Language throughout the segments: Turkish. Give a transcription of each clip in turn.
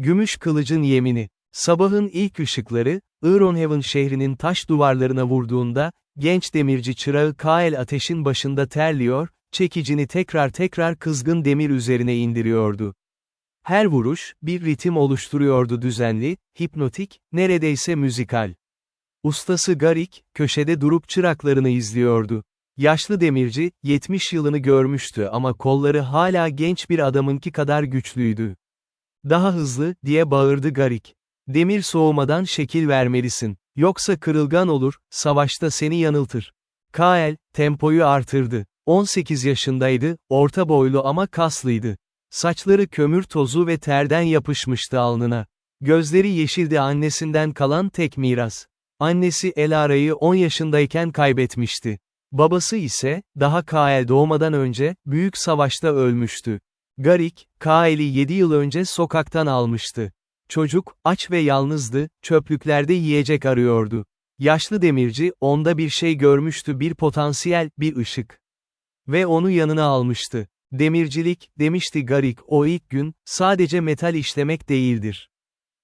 Gümüş Kılıcın Yemini. Sabahın ilk ışıkları, Ironhaven şehrinin taş duvarlarına vurduğunda, genç demirci çırağı Kael ateşin başında terliyor, çekicini tekrar tekrar kızgın demir üzerine indiriyordu. Her vuruş, bir ritim oluşturuyordu, düzenli, hipnotik, neredeyse müzikal. Ustası Garik, köşede durup çıraklarını izliyordu. Yaşlı demirci, 70 yılını görmüştü ama kolları hala genç bir adamınki kadar güçlüydü. "Daha hızlı," diye bağırdı Garik. "Demir soğumadan şekil vermelisin. Yoksa kırılgan olur, savaşta seni yanıltır." Kael, tempoyu artırdı. 18 yaşındaydı, orta boylu ama kaslıydı. Saçları kömür tozu ve terden yapışmıştı alnına. Gözleri yeşildi, annesinden kalan tek miras. Annesi Elara'yı 10 yaşındayken kaybetmişti. Babası ise, daha Kael doğmadan önce, büyük savaşta ölmüştü. Garik, Kael'i 7 yıl önce sokaktan almıştı. Çocuk, aç ve yalnızdı, çöplüklerde yiyecek arıyordu. Yaşlı demirci, onda bir şey görmüştü, bir potansiyel, bir ışık. Ve onu yanına almıştı. "Demircilik," demişti Garik o ilk gün, "sadece metal işlemek değildir.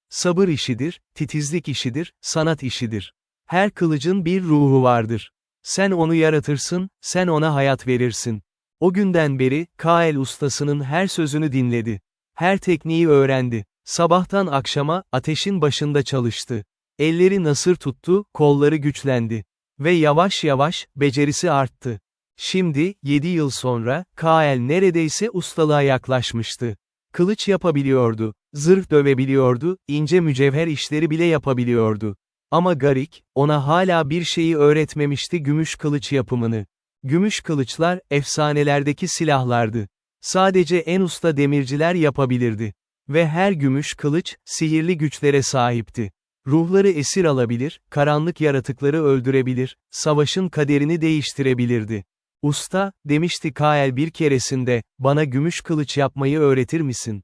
Sabır işidir, titizlik işidir, sanat işidir. Her kılıcın bir ruhu vardır. Sen onu yaratırsın, sen ona hayat verirsin." O günden beri, Kael ustasının her sözünü dinledi. Her tekniği öğrendi. Sabahtan akşama, ateşin başında çalıştı. Elleri nasır tuttu, kolları güçlendi. Ve yavaş yavaş, becerisi arttı. Şimdi, 7 yıl sonra, Kael neredeyse ustalığa yaklaşmıştı. Kılıç yapabiliyordu, zırh dövebiliyordu, ince mücevher işleri bile yapabiliyordu. Ama Garik, ona hala bir şeyi öğretmemişti: gümüş kılıç yapımını. Gümüş kılıçlar, efsanelerdeki silahlardı. Sadece en usta demirciler yapabilirdi. Ve her gümüş kılıç, sihirli güçlere sahipti. Ruhları esir alabilir, karanlık yaratıkları öldürebilir, savaşın kaderini değiştirebilirdi. "Usta," demişti Kael bir keresinde, "bana gümüş kılıç yapmayı öğretir misin?"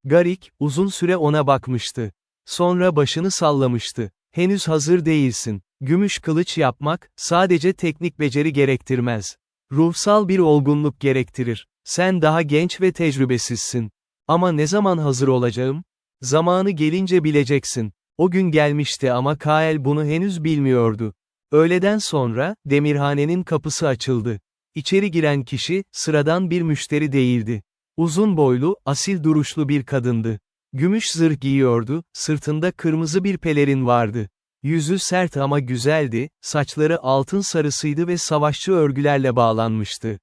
Garik, uzun süre ona bakmıştı. Sonra başını sallamıştı. "Henüz hazır değilsin. Gümüş kılıç yapmak, sadece teknik beceri gerektirmez. Ruhsal bir olgunluk gerektirir. Sen daha genç ve tecrübesizsin. Ama ne zaman hazır olacağım? Zamanı gelince bileceksin." O gün gelmişti ama Kael bunu henüz bilmiyordu. Öğleden sonra, demirhanenin kapısı açıldı. İçeri giren kişi, sıradan bir müşteri değildi. Uzun boylu, asil duruşlu bir kadındı. Gümüş zırh giyiyordu, sırtında kırmızı bir pelerin vardı. Yüzü sert ama güzeldi, saçları altın sarısıydı ve savaşçı örgülerle bağlanmıştı.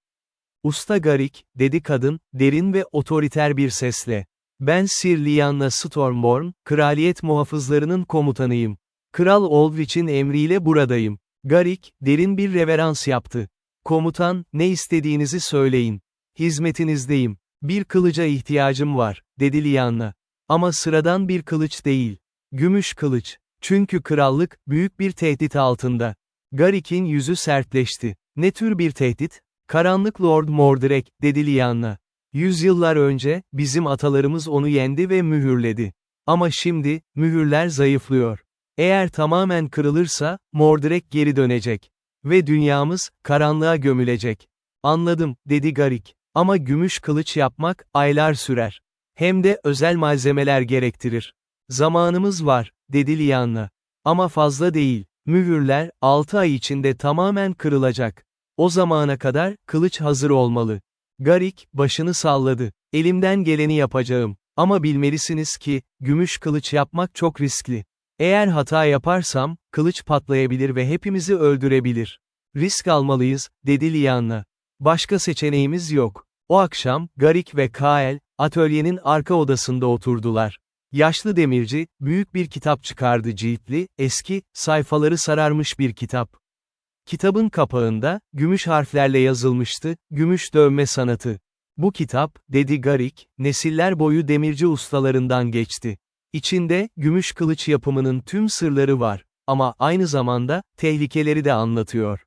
"Usta Garik," dedi kadın, derin ve otoriter bir sesle. "Ben Sir Lyanna Stormborn, kraliyet muhafızlarının komutanıyım. Kral Aldrich'in emriyle buradayım." Garik, derin bir reverans yaptı. "Komutan, ne istediğinizi söyleyin. Hizmetinizdeyim. Bir kılıca ihtiyacım var," dedi Lyanna. "Ama sıradan bir kılıç değil. Gümüş kılıç. Çünkü krallık, büyük bir tehdit altında." Garik'in yüzü sertleşti. "Ne tür bir tehdit?" "Karanlık Lord Mordred," dedi Lyanna. "Yüzyıllar önce, bizim atalarımız onu yendi ve mühürledi. Ama şimdi, mühürler zayıflıyor. Eğer tamamen kırılırsa, Mordred geri dönecek. Ve dünyamız, karanlığa gömülecek." "Anladım," dedi Garik. "Ama gümüş kılıç yapmak, aylar sürer. Hem de özel malzemeler gerektirir." "Zamanımız var," dedi Lyanna. "Ama fazla değil. Mühürler, 6 ay içinde tamamen kırılacak. O zamana kadar, kılıç hazır olmalı." Garik, başını salladı. "Elimden geleni yapacağım. Ama bilmelisiniz ki, gümüş kılıç yapmak çok riskli. Eğer hata yaparsam, kılıç patlayabilir ve hepimizi öldürebilir. Risk almalıyız," dedi Lyanna. "Başka seçeneğimiz yok." O akşam, Garik ve Kael, atölyenin arka odasında oturdular. Yaşlı demirci, büyük bir kitap çıkardı, ciltli, eski, sayfaları sararmış bir kitap. Kitabın kapağında, gümüş harflerle yazılmıştı: "Gümüş dövme sanatı." "Bu kitap," dedi Garik, "nesiller boyu demirci ustalarından geçti. İçinde, gümüş kılıç yapımının tüm sırları var. Ama aynı zamanda, tehlikeleri de anlatıyor."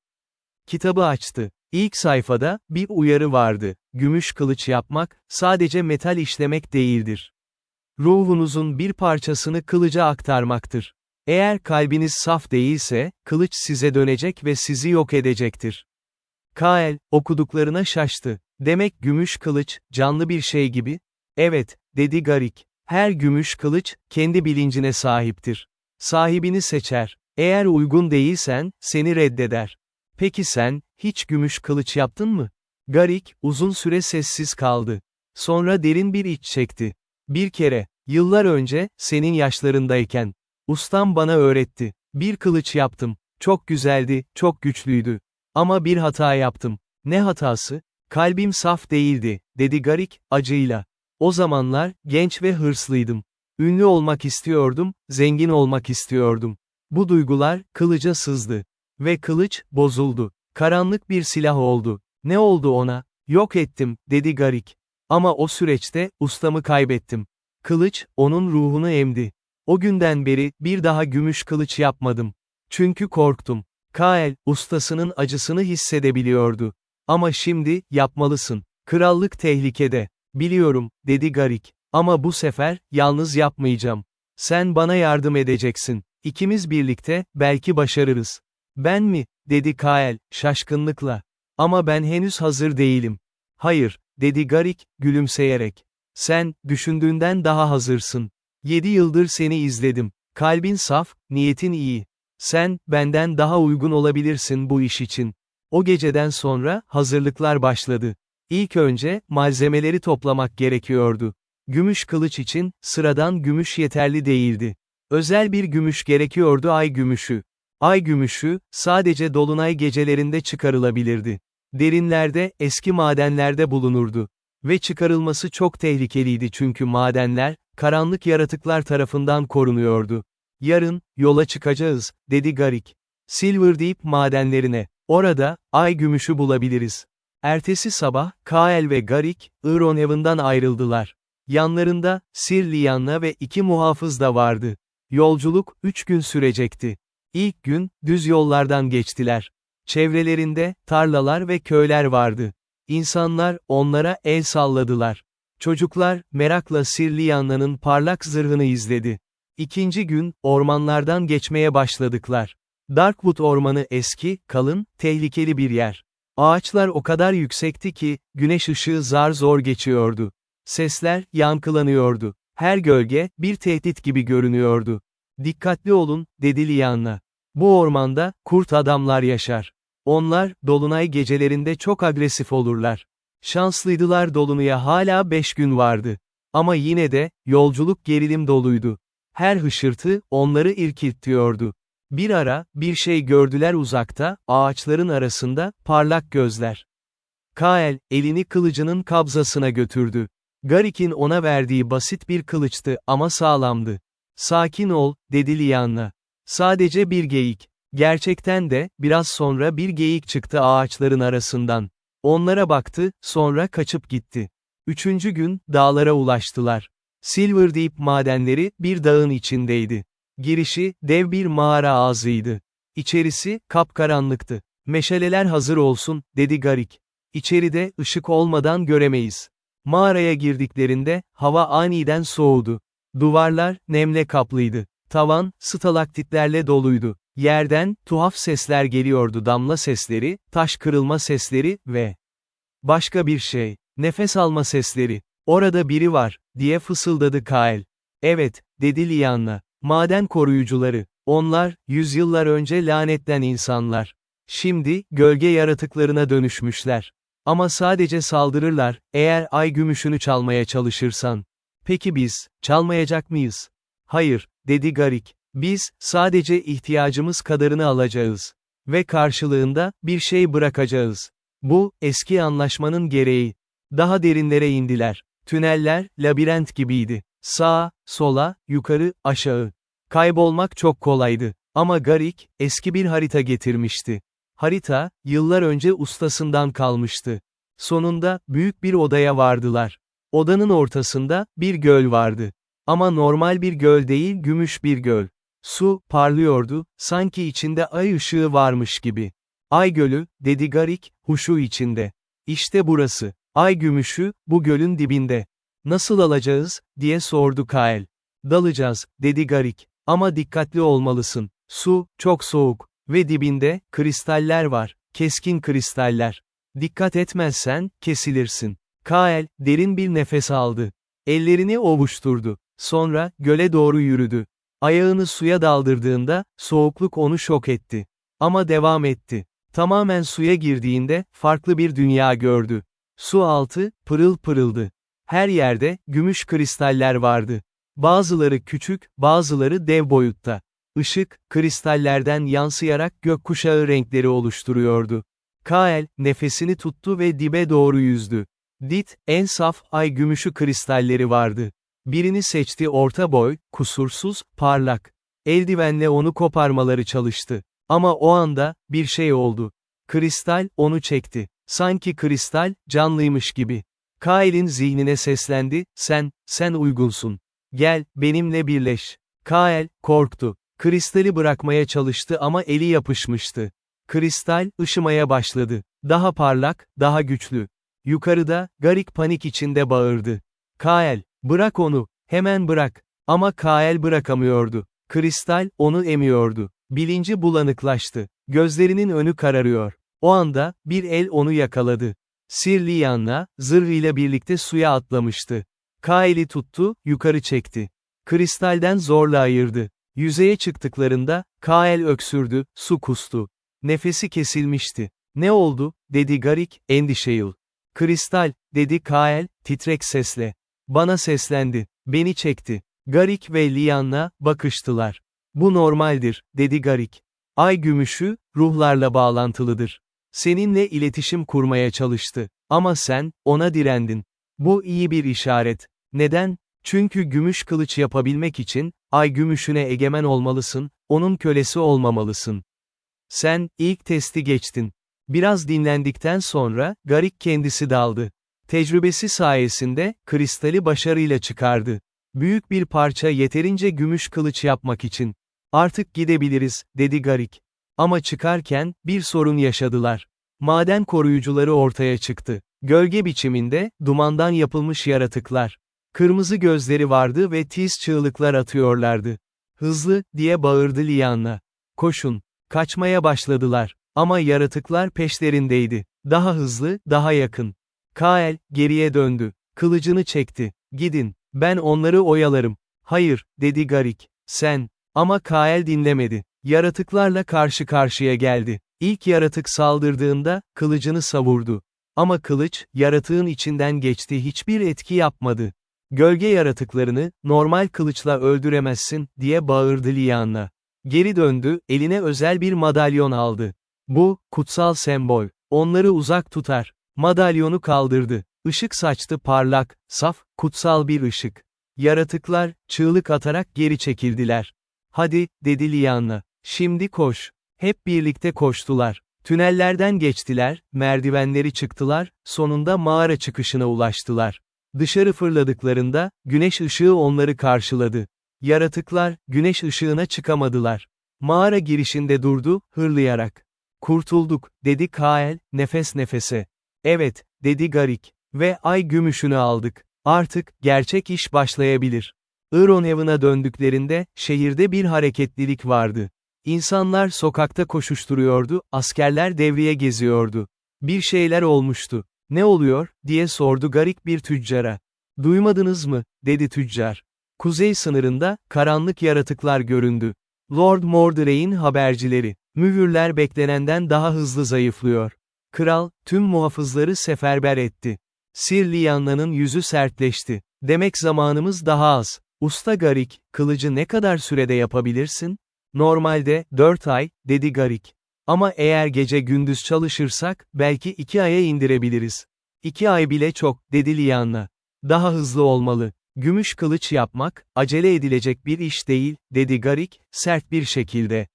Kitabı açtı. İlk sayfada, bir uyarı vardı: "Gümüş kılıç yapmak, sadece metal işlemek değildir. Ruhunuzun bir parçasını kılıca aktarmaktır. Eğer kalbiniz saf değilse, kılıç size dönecek ve sizi yok edecektir." Kael, okuduklarına şaştı. "Demek gümüş kılıç, canlı bir şey gibi?" "Evet," dedi Garik. Her gümüş kılıç, kendi bilincine sahiptir. Sahibini seçer. Eğer uygun değilsen, seni reddeder. Peki sen, hiç gümüş kılıç yaptın mı? Garik, uzun süre sessiz kaldı. Sonra derin bir iç çekti. Bir kere, yıllar önce, senin yaşlarındayken, ustam bana öğretti. Bir kılıç yaptım. Çok güzeldi, çok güçlüydü. Ama bir hata yaptım. Ne hatası? Kalbim saf değildi, dedi Garik, acıyla. O zamanlar, genç ve hırslıydım. Ünlü olmak istiyordum, zengin olmak istiyordum. Bu duygular, kılıca sızdı. Ve kılıç, bozuldu. Karanlık bir silah oldu. Ne oldu ona? Yok ettim, dedi Garik. Ama o süreçte, ustamı kaybettim. Kılıç, onun ruhunu emdi. O günden beri, bir daha gümüş kılıç yapmadım. Çünkü korktum. Kael, ustasının acısını hissedebiliyordu. Ama şimdi, yapmalısın. Krallık tehlikede. Biliyorum, dedi Garik. Ama bu sefer, yalnız yapmayacağım. Sen bana yardım edeceksin. İkimiz birlikte, belki başarırız. Ben mi? Dedi Kael, şaşkınlıkla. Ama ben henüz hazır değilim. Hayır, dedi Garik, gülümseyerek. Sen, düşündüğünden daha hazırsın. 7 yıldır seni izledim. Kalbin saf, niyetin iyi. Sen, benden daha uygun olabilirsin bu iş için. O geceden sonra, hazırlıklar başladı. İlk önce, malzemeleri toplamak gerekiyordu. Gümüş kılıç için, sıradan gümüş yeterli değildi. Özel bir gümüş gerekiyordu, ay gümüşü. Ay gümüşü, sadece dolunay gecelerinde çıkarılabilirdi. Derinlerde, eski madenlerde bulunurdu. Ve çıkarılması çok tehlikeliydi çünkü madenler, karanlık yaratıklar tarafından korunuyordu. Yarın, yola çıkacağız, dedi Garik. Silverdeep madenlerine. Orada, ay gümüşü bulabiliriz. Ertesi sabah, Kael ve Garik, Ironhaven'dan ayrıldılar. Yanlarında, Sir Lyanna ve 2 muhafız da vardı. Yolculuk, 3 gün sürecekti. İlk gün, düz yollardan geçtiler. Çevrelerinde, tarlalar ve köyler vardı. İnsanlar, onlara el salladılar. Çocuklar, merakla Sir Lyanna'nın parlak zırhını izledi. İkinci gün, ormanlardan geçmeye başladıklar. Darkwood ormanı eski, kalın, tehlikeli bir yer. Ağaçlar o kadar yüksekti ki, güneş ışığı zar zor geçiyordu. Sesler, yankılanıyordu. Her gölge, bir tehdit gibi görünüyordu. Dikkatli olun, dedi Lyanna. Bu ormanda, kurt adamlar yaşar. Onlar, dolunay gecelerinde çok agresif olurlar. Şanslıydılar dolunaya hala 5 gün vardı. Ama yine de, yolculuk gerilim doluydu. Her hışırtı, onları irkiltiyordu. Bir ara, bir şey gördüler uzakta, ağaçların arasında, parlak gözler. Kael, elini kılıcının kabzasına götürdü. Garik'in ona verdiği basit bir kılıçtı ama sağlamdı. Sakin ol, dedi Lyanna. Sadece bir geyik. Gerçekten de, biraz sonra bir geyik çıktı ağaçların arasından. Onlara baktı, sonra kaçıp gitti. Üçüncü gün, dağlara ulaştılar. Silverdeep madenleri, bir dağın içindeydi. Girişi, dev bir mağara ağzıydı. İçerisi, kapkaranlıktı. Meşaleler hazır olsun, dedi Garik. İçeride, ışık olmadan göremeyiz. Mağaraya girdiklerinde, hava aniden soğudu. Duvarlar, nemle kaplıydı. Tavan, stalaktitlerle doluydu. Yerden, tuhaf sesler geliyordu, damla sesleri, taş kırılma sesleri ve başka bir şey, nefes alma sesleri. Orada biri var, diye fısıldadı Kael. Evet, dedi Lyanna. Maden koruyucuları. Onlar, yüzyıllar önce lanetten insanlar. Şimdi, gölge yaratıklarına dönüşmüşler. Ama sadece saldırırlar, eğer ay gümüşünü çalmaya çalışırsan. Peki biz, çalmayacak mıyız? Hayır, dedi Garik. Biz, sadece ihtiyacımız kadarını alacağız. Ve karşılığında, bir şey bırakacağız. Bu, eski anlaşmanın gereği. Daha derinlere indiler. Tüneller, labirent gibiydi. Sağa, sola, yukarı, aşağı. Kaybolmak çok kolaydı. Ama Garik, eski bir harita getirmişti. Harita, yıllar önce ustasından kalmıştı. Sonunda, büyük bir odaya vardılar. Odanın ortasında, bir göl vardı. Ama normal bir göl değil, gümüş bir göl. Su, parlıyordu, sanki içinde ay ışığı varmış gibi. Ay gölü, dedi Garik, huşu içinde. İşte burası. Ay gümüşü, bu gölün dibinde. Nasıl alacağız, diye sordu Kael. Dalacağız, dedi Garik. Ama dikkatli olmalısın. Su, çok soğuk. Ve dibinde, kristaller var. Keskin kristaller. Dikkat etmezsen, kesilirsin. Kael, derin bir nefes aldı. Ellerini ovuşturdu. Sonra, göle doğru yürüdü. Ayağını suya daldırdığında, soğukluk onu şok etti. Ama devam etti. Tamamen suya girdiğinde, farklı bir dünya gördü. Su altı, pırıl pırıldı. Her yerde, gümüş kristaller vardı. Bazıları küçük, bazıları dev boyutta. Işık, kristallerden yansıyarak gökkuşağı renkleri oluşturuyordu. Kael, nefesini tuttu ve dibe doğru yüzdü. Dit, en saf, ay gümüşü kristalleri vardı. Birini seçti, orta boy, kusursuz, parlak. Eldivenle onu koparmaları çalıştı. Ama o anda, bir şey oldu. Kristal, onu çekti. Sanki kristal, canlıymış gibi. Kael'in zihnine seslendi, sen uygunsun. Gel, benimle birleş. Kael, korktu. Kristali bırakmaya çalıştı ama eli yapışmıştı. Kristal, ışımaya başladı. Daha parlak, daha güçlü. Yukarıda, Garik panik içinde bağırdı. Kael, bırak onu, hemen bırak. Ama Kael bırakamıyordu. Kristal, onu emiyordu. Bilinci bulanıklaştı. Gözlerinin önü kararıyor. O anda, bir el onu yakaladı. Sir Lianna, zırhıyla birlikte suya atlamıştı. Kael'i tuttu, yukarı çekti. Kristalden zorla ayırdı. Yüzeye çıktıklarında, Kael öksürdü, su kustu. Nefesi kesilmişti. Ne oldu, dedi Garik, endişeyle. Kristal, dedi Kael, titrek sesle. Bana seslendi. Beni çekti. Garik ve Lianna, bakıştılar. Bu normaldir, dedi Garik. Ay gümüşü, ruhlarla bağlantılıdır. Seninle iletişim kurmaya çalıştı. Ama sen, ona direndin. Bu iyi bir işaret. Neden? Çünkü gümüş kılıç yapabilmek için, ay gümüşüne egemen olmalısın, onun kölesi olmamalısın. Sen, ilk testi geçtin. Biraz dinlendikten sonra, Garik kendisi daldı. Tecrübesi sayesinde, kristali başarıyla çıkardı. Büyük bir parça yeterince gümüş kılıç yapmak için. Artık gidebiliriz, dedi Garik. Ama çıkarken, bir sorun yaşadılar. Maden koruyucuları ortaya çıktı. Gölge biçiminde, dumandan yapılmış yaratıklar. Kırmızı gözleri vardı ve tiz çığlıklar atıyorlardı. Hızlı, diye bağırdı Lianna. Koşun. Kaçmaya başladılar. Ama yaratıklar peşlerindeydi. Daha hızlı, daha yakın. Kael, geriye döndü. Kılıcını çekti. Gidin. Ben onları oyalarım. Hayır, dedi Garik. Sen. Ama Kael dinlemedi. Yaratıklarla karşı karşıya geldi. İlk yaratık saldırdığında, kılıcını savurdu. Ama kılıç, yaratığın içinden geçti, hiçbir etki yapmadı. Gölge yaratıklarını, normal kılıçla öldüremezsin, diye bağırdı Lianna. Geri döndü, eline özel bir madalyon aldı. Bu, kutsal sembol. Onları uzak tutar. Madalyonu kaldırdı. Işık saçtı, parlak, saf, kutsal bir ışık. Yaratıklar, çığlık atarak geri çekildiler. Hadi, dedi Lianna. Şimdi koş. Hep birlikte koştular. Tünellerden geçtiler, merdivenleri çıktılar, sonunda mağara çıkışına ulaştılar. Dışarı fırladıklarında, güneş ışığı onları karşıladı. Yaratıklar, güneş ışığına çıkamadılar. Mağara girişinde durdu, hırlayarak. Kurtulduk, dedi Kael, nefes nefese. Evet, dedi Garik. Ve ay gümüşünü aldık. Artık, gerçek iş başlayabilir. Ironhaven'a döndüklerinde, şehirde bir hareketlilik vardı. İnsanlar sokakta koşuşturuyordu, askerler devriye geziyordu. Bir şeyler olmuştu. Ne oluyor, diye sordu Garik bir tüccara. Duymadınız mı, dedi tüccar. Kuzey sınırında, karanlık yaratıklar göründü. Lord Mordrei'nin habercileri. Mühürler beklenenden daha hızlı zayıflıyor. Kral, tüm muhafızları seferber etti. Sir Lianna'nın yüzü sertleşti. Demek zamanımız daha az. Usta Garik, kılıcı ne kadar sürede yapabilirsin? Normalde, 4 ay, dedi Garik. Ama eğer gece gündüz çalışırsak, belki 2 aya indirebiliriz. 2 ay bile çok, dedi Lianna. Daha hızlı olmalı. Gümüş kılıç yapmak, acele edilecek bir iş değil, dedi Garik, sert bir şekilde.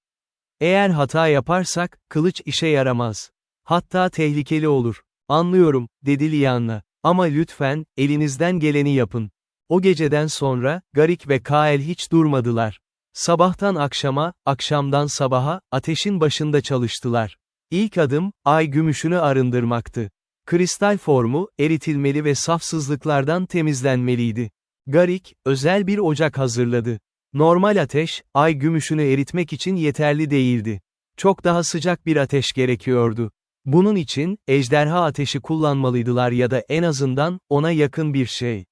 Eğer hata yaparsak, kılıç işe yaramaz. Hatta tehlikeli olur. Anlıyorum, dedi Lianna. Ama lütfen, elinizden geleni yapın. O geceden sonra, Garik ve Kael hiç durmadılar. Sabahtan akşama, akşamdan sabaha, ateşin başında çalıştılar. İlk adım, ay gümüşünü arındırmaktı. Kristal formu, eritilmeli ve safsızlıklardan temizlenmeliydi. Garik, özel bir ocak hazırladı. Normal ateş, ay gümüşünü eritmek için yeterli değildi. Çok daha sıcak bir ateş gerekiyordu. Bunun için, ejderha ateşi kullanmalıydılar ya da en azından, ona yakın bir şey.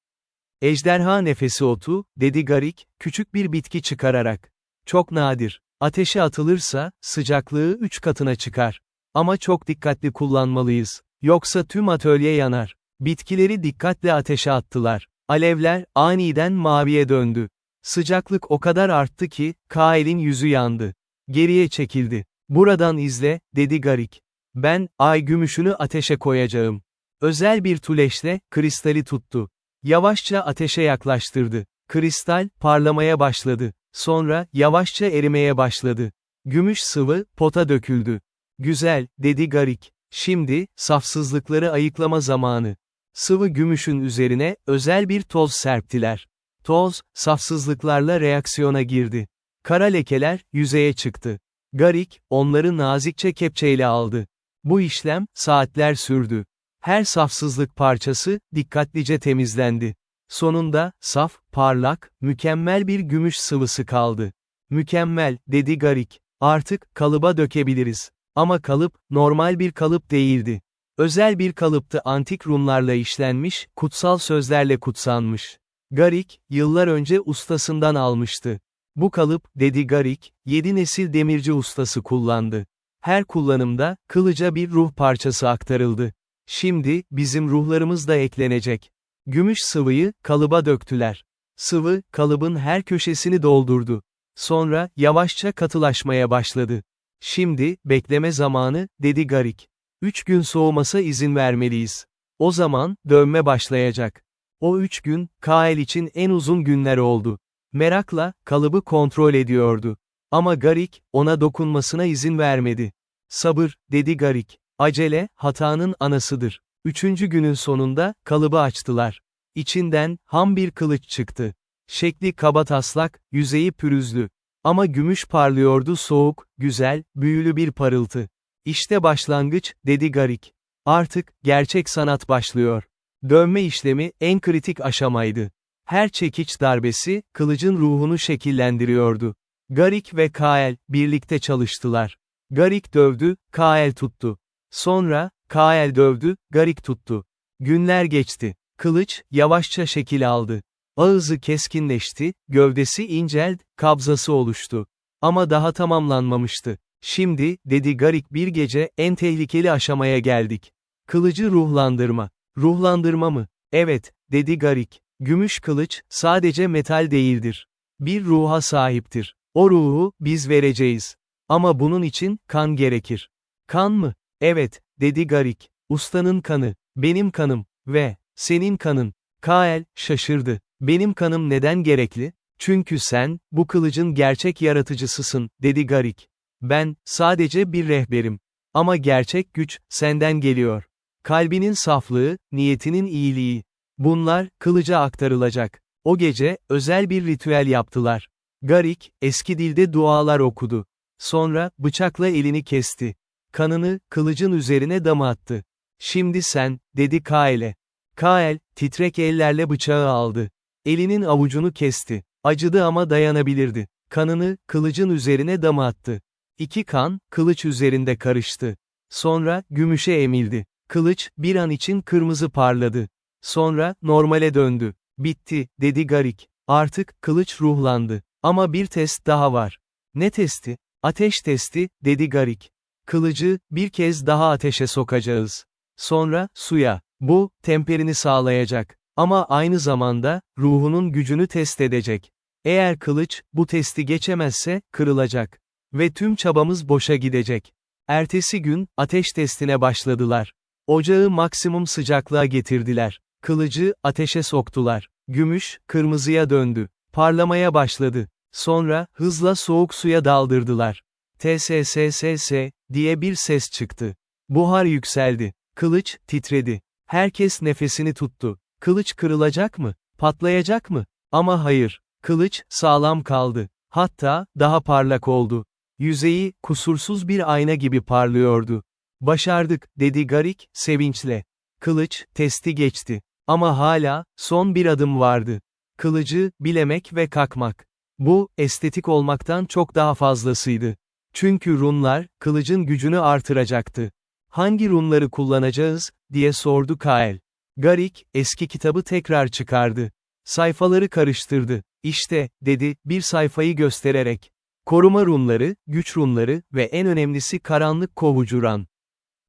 Ejderha nefesi otu, dedi Garik, küçük bir bitki çıkararak. Çok nadir. Ateşe atılırsa, sıcaklığı 3 katına çıkar. Ama çok dikkatli kullanmalıyız. Yoksa tüm atölye yanar. Bitkileri dikkatle ateşe attılar. Alevler, aniden maviye döndü. Sıcaklık o kadar arttı ki, Kael'in yüzü yandı. Geriye çekildi. Buradan izle, dedi Garik. Ben, ay gümüşünü ateşe koyacağım. Özel bir tuleşle, kristali tuttu. Yavaşça ateşe yaklaştırdı. Kristal, parlamaya başladı. Sonra, yavaşça erimeye başladı. Gümüş sıvı, pota döküldü. Güzel, dedi Garik. Şimdi, safsızlıkları ayıklama zamanı. Sıvı gümüşün üzerine, özel bir toz serptiler. Toz, safsızlıklarla reaksiyona girdi. Kara lekeler, yüzeye çıktı. Garik, onları nazikçe kepçeyle aldı. Bu işlem, saatler sürdü. Her safsızlık parçası, dikkatlice temizlendi. Sonunda, saf, parlak, mükemmel bir gümüş sıvısı kaldı. Mükemmel, dedi Garik. Artık, kalıba dökebiliriz. Ama kalıp, normal bir kalıp değildi. Özel bir kalıptı, antik runlarla işlenmiş, kutsal sözlerle kutsanmış. Garik, yıllar önce ustasından almıştı. Bu kalıp, dedi Garik, 7 nesil demirci ustası kullandı. Her kullanımda, kılıca bir ruh parçası aktarıldı. Şimdi, bizim ruhlarımız da eklenecek. Gümüş sıvıyı, kalıba döktüler. Sıvı, kalıbın her köşesini doldurdu. Sonra, yavaşça katılaşmaya başladı. Şimdi, bekleme zamanı, dedi Garik. 3 gün soğumasa izin vermeliyiz. O zaman, dövme başlayacak. O 3 gün, Kael için en uzun günler oldu. Merakla, kalıbı kontrol ediyordu. Ama Garik, ona dokunmasına izin vermedi. Sabır, dedi Garik. Acele, hatanın anasıdır. 3. günün sonunda, kalıbı açtılar. İçinden, ham bir kılıç çıktı. Şekli kabataslak, yüzeyi pürüzlü. Ama gümüş parlıyordu, soğuk, güzel, büyülü bir parıltı. İşte başlangıç, dedi Garik. Artık, gerçek sanat başlıyor. Dövme işlemi, en kritik aşamaydı. Her çekiç darbesi, kılıcın ruhunu şekillendiriyordu. Garik ve Kael, birlikte çalıştılar. Garik dövdü, Kael tuttu. Sonra, Kael dövdü, Garik tuttu. Günler geçti. Kılıç, yavaşça şekil aldı. Ağzı keskinleşti, gövdesi inceldi, kabzası oluştu. Ama daha tamamlanmamıştı. Şimdi, dedi Garik, bir gece, en tehlikeli aşamaya geldik. Kılıcı ruhlandırma. Ruhlandırma mı? Evet, dedi Garik. Gümüş kılıç, sadece metal değildir. Bir ruha sahiptir. O ruhu, biz vereceğiz. Ama bunun için, kan gerekir. Kan mı? Evet, dedi Garik. Ustanın kanı, benim kanım, ve, senin kanın. Kael, şaşırdı. Benim kanım neden gerekli? Çünkü sen, bu kılıcın gerçek yaratıcısısın, dedi Garik. Ben, sadece bir rehberim. Ama gerçek güç, senden geliyor. Kalbinin saflığı, niyetinin iyiliği. Bunlar, kılıca aktarılacak. O gece, özel bir ritüel yaptılar. Garik, eski dilde dualar okudu. Sonra, bıçakla elini kesti. Kanını, kılıcın üzerine damattı. Şimdi sen, dedi Kael'e. Kael, titrek ellerle bıçağı aldı. Elinin avucunu kesti. Acıdı ama dayanabilirdi. Kanını, kılıcın üzerine damattı. İki kan, kılıç üzerinde karıştı. Sonra, gümüşe emildi. Kılıç, bir an için kırmızı parladı. Sonra, normale döndü. Bitti, dedi Garik. Artık, kılıç ruhlandı. Ama bir test daha var. Ne testi? Ateş testi, dedi Garik. Kılıcı, bir kez daha ateşe sokacağız. Sonra, suya. Bu, temperini sağlayacak. Ama aynı zamanda, ruhunun gücünü test edecek. Eğer kılıç, bu testi geçemezse, kırılacak. Ve tüm çabamız boşa gidecek. Ertesi gün, ateş testine başladılar. Ocağı maksimum sıcaklığa getirdiler. Kılıcı, ateşe soktular. Gümüş, kırmızıya döndü. Parlamaya başladı. Sonra, hızla soğuk suya daldırdılar. "Tssss" diye bir ses çıktı. Buhar yükseldi. Kılıç, titredi. Herkes nefesini tuttu. Kılıç kırılacak mı? Patlayacak mı? Ama hayır. Kılıç, sağlam kaldı. Hatta, daha parlak oldu. Yüzeyi, kusursuz bir ayna gibi parlıyordu. "Başardık," dedi Garik, sevinçle. Kılıç, testi geçti. Ama hala, son bir adım vardı. Kılıcı, bilemek ve kakmak. Bu, estetik olmaktan çok daha fazlasıydı. Çünkü runlar, kılıcın gücünü artıracaktı. "Hangi runları kullanacağız?" diye sordu Kael. Garik, eski kitabı tekrar çıkardı. Sayfaları karıştırdı. İşte, dedi, bir sayfayı göstererek. Koruma runları, güç runları ve en önemlisi karanlık kovucu ran.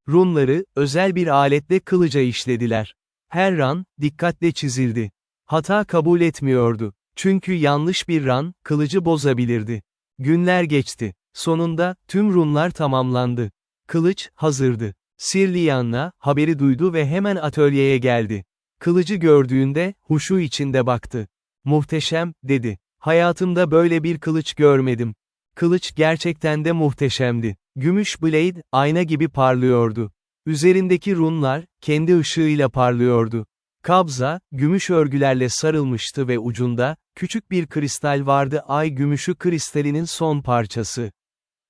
Runları, özel bir aletle kılıca işlediler. Her ran, dikkatle çizildi. Hata kabul etmiyordu. Çünkü yanlış bir ran, kılıcı bozabilirdi. Günler geçti. Sonunda, tüm runlar tamamlandı. Kılıç, hazırdı. Sir Lyanna, haberi duydu ve hemen atölyeye geldi. Kılıcı gördüğünde, huşu içinde baktı. Muhteşem, dedi. Hayatımda böyle bir kılıç görmedim. Kılıç gerçekten de muhteşemdi. Gümüş blade, ayna gibi parlıyordu. Üzerindeki runlar, kendi ışığıyla parlıyordu. Kabza, gümüş örgülerle sarılmıştı ve ucunda, küçük bir kristal vardı, ay gümüşü kristalinin son parçası.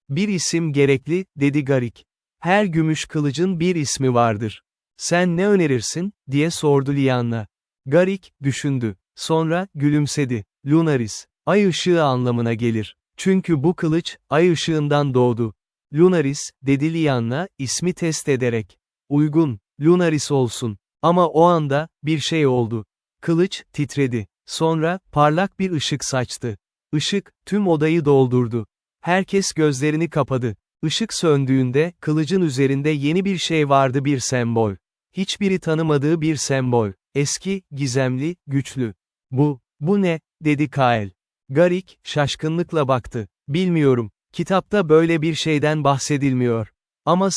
Bir isim gerekli, dedi Garik. Her gümüş kılıcın bir ismi vardır. Sen ne önerirsin, diye sordu Lyanna. Garik, düşündü. Sonra, gülümsedi. Lunaris, ay ışığı anlamına gelir. Çünkü bu kılıç, ay ışığından doğdu. Lunaris, dedi Lyanna, ismi test ederek. Uygun, Lunaris olsun. Ama o anda, bir şey oldu. Kılıç, titredi. Sonra, parlak bir ışık saçtı. Işık, tüm odayı doldurdu. Herkes gözlerini kapadı. Işık söndüğünde, kılıcın üzerinde yeni bir şey vardı, bir sembol. Hiçbiri tanımadığı bir sembol. Eski, gizemli, güçlü. Bu ne, dedi Kael. Garik, şaşkınlıkla baktı. Bilmiyorum, kitapta böyle bir şeyden bahsedilmiyor. Ama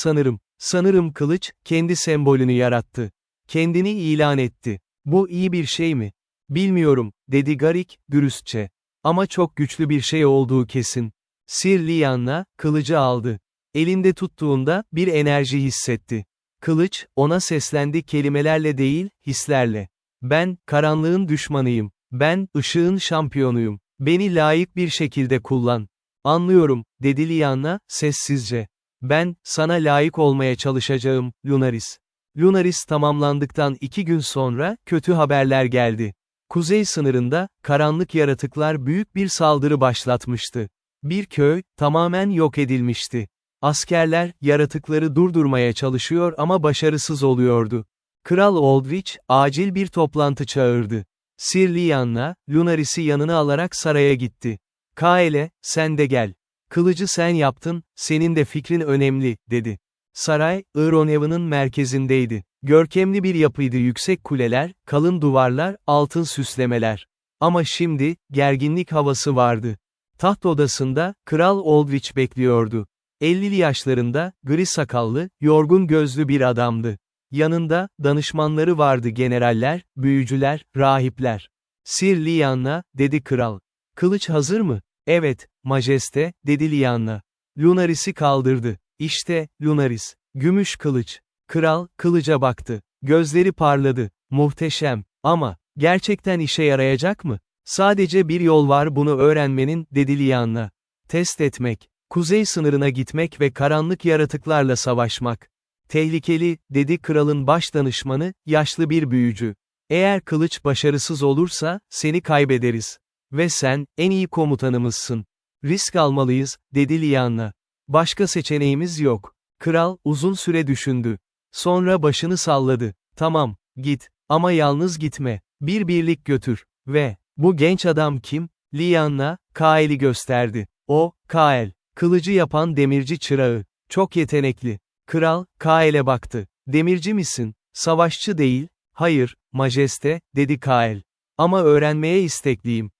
sanırım kılıç, kendi sembolünü yarattı. Kendini ilan etti. Bu iyi bir şey mi? Bilmiyorum, dedi Garik, dürüstçe. Ama çok güçlü bir şey olduğu kesin. Sir Lyanna, kılıcı aldı. Elinde tuttuğunda, bir enerji hissetti. Kılıç, ona seslendi kelimelerle değil, hislerle. Ben, karanlığın düşmanıyım. Ben, ışığın şampiyonuyum. Beni layık bir şekilde kullan. Anlıyorum, dedi Lyanna, sessizce. Ben, sana layık olmaya çalışacağım, Lunaris. Lunaris tamamlandıktan 2 gün sonra, kötü haberler geldi. Kuzey sınırında, karanlık yaratıklar büyük bir saldırı başlatmıştı. Bir köy, tamamen yok edilmişti. Askerler, yaratıkları durdurmaya çalışıyor ama başarısız oluyordu. Kral Aldrich, acil bir toplantı çağırdı. Sir Lyanna, Lunaris'i yanına alarak saraya gitti. Kael'e, sen de gel. Kılıcı sen yaptın, senin de fikrin önemli, dedi. Saray, Ironhaven'ın merkezindeydi. Görkemli bir yapıydı, yüksek kuleler, kalın duvarlar, altın süslemeler. Ama şimdi, gerginlik havası vardı. Taht odasında, Kral Aldrich bekliyordu. 50'li yaşlarında, gri sakallı, yorgun gözlü bir adamdı. Yanında, danışmanları vardı, generaller, büyücüler, rahipler. Sir Lyanna, dedi kral. Kılıç hazır mı? Evet, majeste, dedi Lyanna. Lunaris'i kaldırdı. İşte, Lunaris. Gümüş kılıç. Kral, kılıca baktı. Gözleri parladı. Muhteşem. Ama, gerçekten işe yarayacak mı? Sadece bir yol var bunu öğrenmenin, dedi Lyanna. Test etmek. Kuzey sınırına gitmek ve karanlık yaratıklarla savaşmak. Tehlikeli, dedi kralın baş danışmanı, yaşlı bir büyücü. Eğer kılıç başarısız olursa, seni kaybederiz. Ve sen, en iyi komutanımızsın. Risk almalıyız, dedi Lyanna. Başka seçeneğimiz yok. Kral, uzun süre düşündü. Sonra başını salladı. Tamam, git. Ama yalnız gitme. Bir birlik götür. Ve, bu genç adam kim? Lyanna, Kael'i gösterdi. O, Kael. Kılıcı yapan demirci çırağı. Çok yetenekli. Kral, Kael'e baktı. Demirci misin? Savaşçı değil. Hayır, majeste, dedi Kael. Ama öğrenmeye istekliyim.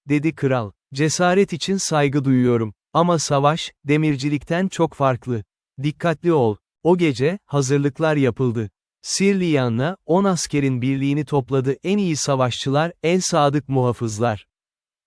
Dedi kral. Cesaret için saygı duyuyorum. Ama savaş, demircilikten çok farklı. Dikkatli ol. O gece, hazırlıklar yapıldı. Sir Lyanna, 10 askerin birliğini topladı, en iyi savaşçılar, en sadık muhafızlar.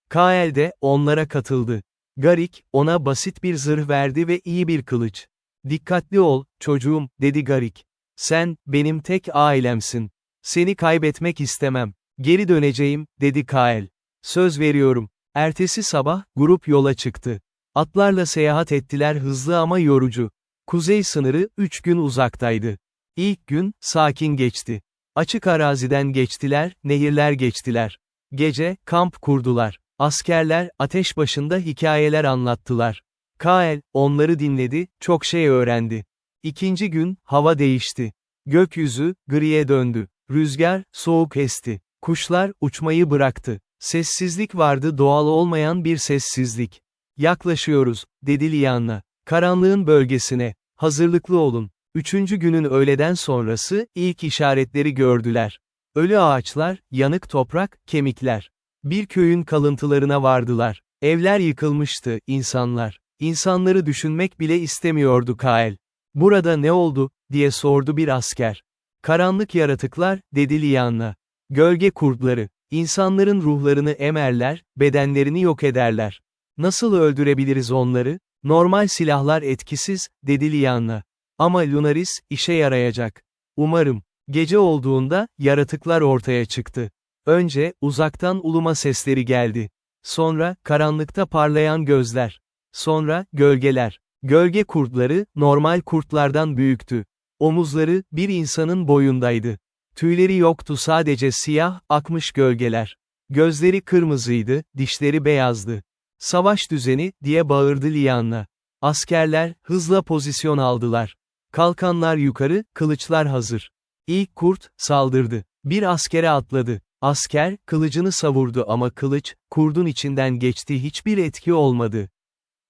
Kael de, onlara katıldı. Garik, ona basit bir zırh verdi ve iyi bir kılıç. Dikkatli ol, çocuğum, dedi Garik. Sen, benim tek ailemsin. Seni kaybetmek istemem. Geri döneceğim, dedi Kael. Söz veriyorum. Ertesi sabah, grup yola çıktı. Atlarla seyahat ettiler, hızlı ama yorucu. Kuzey sınırı, 3 gün uzaktaydı. İlk gün, sakin geçti. Açık araziden geçtiler, nehirler geçtiler. Gece, kamp kurdular. Askerler, ateş başında hikayeler anlattılar. Kael, onları dinledi, çok şey öğrendi. İkinci gün, hava değişti. Gökyüzü, griye döndü. Rüzgar, soğuk esti. Kuşlar, uçmayı bıraktı. Sessizlik vardı, doğal olmayan bir sessizlik. Yaklaşıyoruz, dedi Lyanna. Karanlığın bölgesine. Hazırlıklı olun. Üçüncü günün öğleden sonrası, ilk işaretleri gördüler. Ölü ağaçlar, yanık toprak, kemikler. Bir köyün kalıntılarına vardılar. Evler yıkılmıştı, insanlar. İnsanları düşünmek bile istemiyordu Kael. Burada ne oldu, diye sordu bir asker. Karanlık yaratıklar, dedi Lyanna. Gölge kurtları. İnsanların ruhlarını emerler, bedenlerini yok ederler. Nasıl öldürebiliriz onları? Normal silahlar etkisiz, dedi Lyanna. Ama Lunaris, işe yarayacak. Umarım. Gece olduğunda, yaratıklar ortaya çıktı. Önce, uzaktan uluma sesleri geldi. Sonra, karanlıkta parlayan gözler. Sonra, gölgeler. Gölge kurtları, normal kurtlardan büyüktü. Omuzları, bir insanın boyundaydı. Tüyleri yoktu, sadece siyah, akmış gölgeler. Gözleri kırmızıydı, dişleri beyazdı. Savaş düzeni, diye bağırdı Lyanna. Askerler, hızla pozisyon aldılar. Kalkanlar yukarı, kılıçlar hazır. İlk kurt, saldırdı. Bir askere atladı. Asker, kılıcını savurdu ama kılıç, kurdun içinden geçti, hiçbir etki olmadı.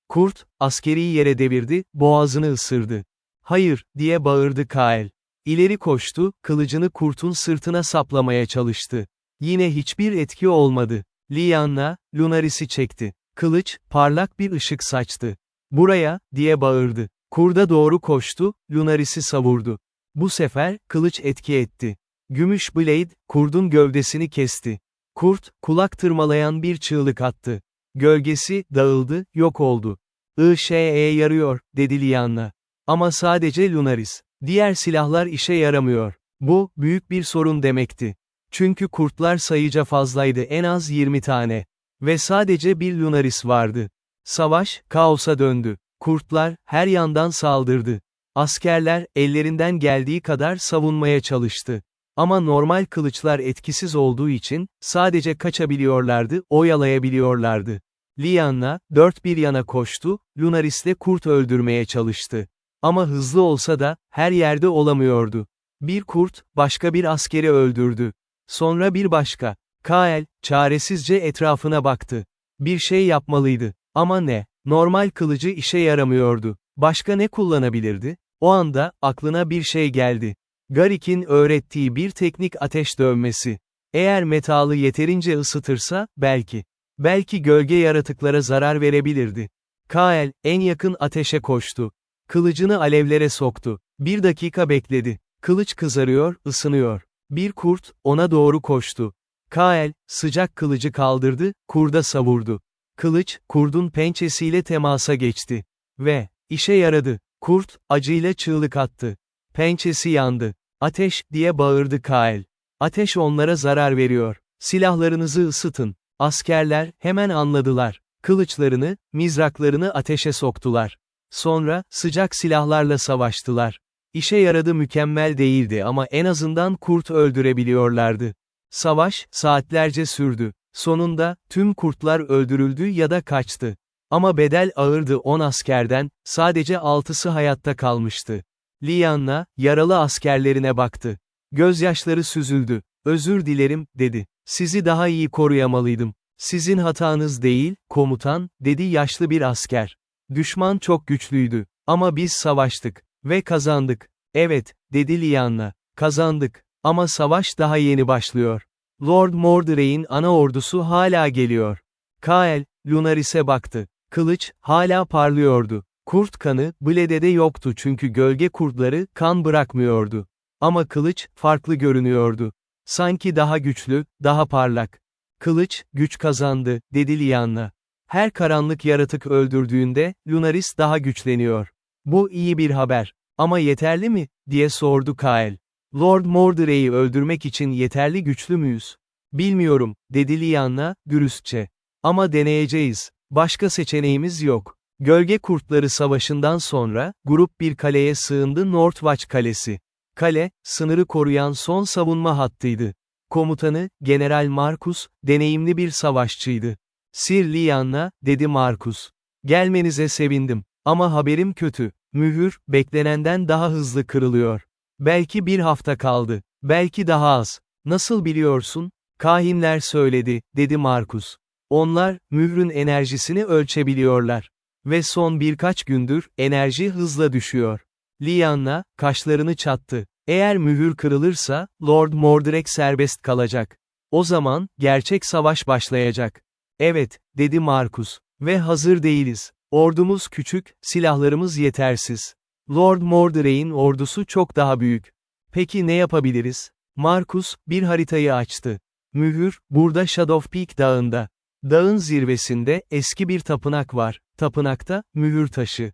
Kurt, askeri yere devirdi, boğazını ısırdı. Hayır, diye bağırdı Kael. İleri koştu, kılıcını kurtun sırtına saplamaya çalıştı. Yine hiçbir etki olmadı. Lyanna, Lunaris'i çekti. Kılıç, parlak bir ışık saçtı. Buraya, diye bağırdı. Kurda doğru koştu, Lunaris'i savurdu. Bu sefer, kılıç etki etti. Gümüş Blade, kurdun gövdesini kesti. Kurt, kulak tırmalayan bir çığlık attı. Gölgesi, dağıldı, yok oldu. Yarıyor, dedi Lyanna. Ama sadece Lunaris. Diğer silahlar işe yaramıyor. Bu, büyük bir sorun demekti. Çünkü kurtlar sayıca fazlaydı, en az 20 tane. Ve sadece bir Lunaris vardı. Savaş, kaosa döndü. Kurtlar, her yandan saldırdı. Askerler, ellerinden geldiği kadar savunmaya çalıştı. Ama normal kılıçlar etkisiz olduğu için, sadece kaçabiliyorlardı, oyalayabiliyorlardı. Lyanna, dört bir yana koştu, Lunaris'le kurt öldürmeye çalıştı. Ama hızlı olsa da, her yerde olamıyordu. Bir kurt, başka bir askeri öldürdü. Sonra bir başka. Kael, çaresizce etrafına baktı. Bir şey yapmalıydı. Ama ne? Normal kılıcı işe yaramıyordu. Başka ne kullanabilirdi? O anda, aklına bir şey geldi. Garrick'in öğrettiği bir teknik ateş dövmesi. Eğer metalı yeterince ısıtırsa, belki. Belki gölge yaratıklara zarar verebilirdi. Kael, en yakın ateşe koştu. Kılıcını alevlere soktu. Bir dakika bekledi. Kılıç kızarıyor, ısınıyor. Bir kurt, ona doğru koştu. Kael, sıcak kılıcı kaldırdı, kurda savurdu. Kılıç, kurdun pençesiyle temasa geçti. Ve, işe yaradı. Kurt, acıyla çığlık attı. Pençesi yandı. Ateş, diye bağırdı Kael. Ateş onlara zarar veriyor. Silahlarınızı ısıtın. Askerler, hemen anladılar. Kılıçlarını, mizraklarını ateşe soktular. Sonra, sıcak silahlarla savaştılar. İşe yaradı, mükemmel değildi ama en azından kurt öldürebiliyorlardı. Savaş, saatlerce sürdü. Sonunda, tüm kurtlar öldürüldü ya da kaçtı. Ama bedel ağırdı, 10 askerden, sadece 6'sı hayatta kalmıştı. Lyanna, yaralı askerlerine baktı. Gözyaşları süzüldü. Özür dilerim, dedi. Sizi daha iyi koruyamalıydım. Sizin hatanız değil, komutan, dedi yaşlı bir asker. Düşman çok güçlüydü. Ama biz savaştık. Ve kazandık. Evet, dedi Lyanna. Kazandık. Ama savaş daha yeni başlıyor. Lord Mordrey'in ana ordusu hala geliyor. Kael, Lunaris'e baktı. Kılıç, hala parlıyordu. Kurt kanı, Blade'de yoktu çünkü gölge kurtları, kan bırakmıyordu. Ama kılıç, farklı görünüyordu. Sanki daha güçlü, daha parlak. Kılıç, güç kazandı, dedi Lyanna. Her karanlık yaratık öldürdüğünde, Lunaris daha güçleniyor. Bu iyi bir haber. Ama yeterli mi, diye sordu Kael. Lord Mordrey'i öldürmek için yeterli güçlü müyüz? Bilmiyorum, dedi Lyanna, dürüstçe. Ama deneyeceğiz. Başka seçeneğimiz yok. Gölge Kurtları Savaşı'ndan sonra, grup bir kaleye sığındı, Northwatch Kalesi. Kale, sınırı koruyan son savunma hattıydı. Komutanı, General Marcus, deneyimli bir savaşçıydı. Sir Lyanna, dedi Marcus. Gelmenize sevindim. Ama haberim kötü. Mühür, beklenenden daha hızlı kırılıyor. Belki bir hafta kaldı. Belki daha az. Nasıl biliyorsun? Kahinler söyledi, dedi Markus. Onlar, mührün enerjisini ölçebiliyorlar. Ve son birkaç gündür, enerji hızla düşüyor. Lyanna, kaşlarını çattı. Eğer mühür kırılırsa, Lord Mordred serbest kalacak. O zaman, gerçek savaş başlayacak. Evet, dedi Markus. Ve hazır değiliz. Ordumuz küçük, silahlarımız yetersiz. Lord Mordred'in ordusu çok daha büyük. Peki ne yapabiliriz? Markus, bir haritayı açtı. Mühür, burada Shadow Peak dağında. Dağın zirvesinde, eski bir tapınak var. Tapınakta, mühür taşı.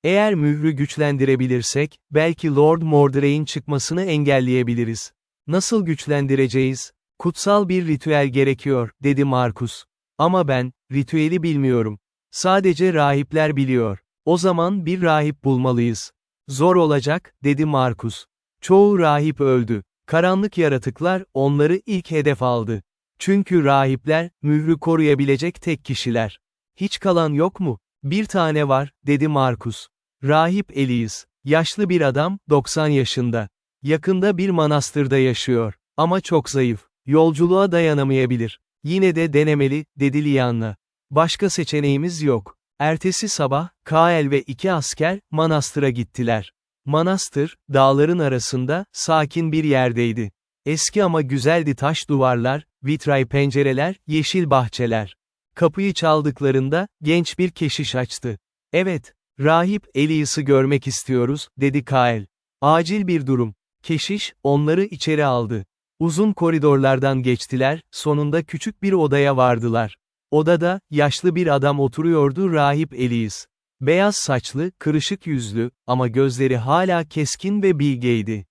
Eğer mührü güçlendirebilirsek, belki Lord Mordred'in çıkmasını engelleyebiliriz. Nasıl güçlendireceğiz? Kutsal bir ritüel gerekiyor, dedi Markus. Ama ben, ritüeli bilmiyorum. Sadece rahipler biliyor. O zaman bir rahip bulmalıyız. Zor olacak, dedi Markus. Çoğu rahip öldü. Karanlık yaratıklar, onları ilk hedef aldı. Çünkü rahipler, mührü koruyabilecek tek kişiler. Hiç kalan yok mu? Bir tane var, dedi Markus. Rahip Elias. Yaşlı bir adam, 90 yaşında. Yakında bir manastırda yaşıyor. Ama çok zayıf. Yolculuğa dayanamayabilir. Yine de denemeli, dedi Lyanna. Başka seçeneğimiz yok. Ertesi sabah, Kael ve 2 asker, manastıra gittiler. Manastır, dağların arasında, sakin bir yerdeydi. Eski ama güzeldi taş duvarlar, vitray pencereler, yeşil bahçeler. Kapıyı çaldıklarında, genç bir keşiş açtı. Evet, rahip Elias'ı görmek istiyoruz, dedi Kael. Acil bir durum. Keşiş, onları içeri aldı. Uzun koridorlardan geçtiler, sonunda küçük bir odaya vardılar. Odada, yaşlı bir adam oturuyordu rahip Elias. Beyaz saçlı, kırışık yüzlü, ama gözleri hala keskin ve bilgeydi.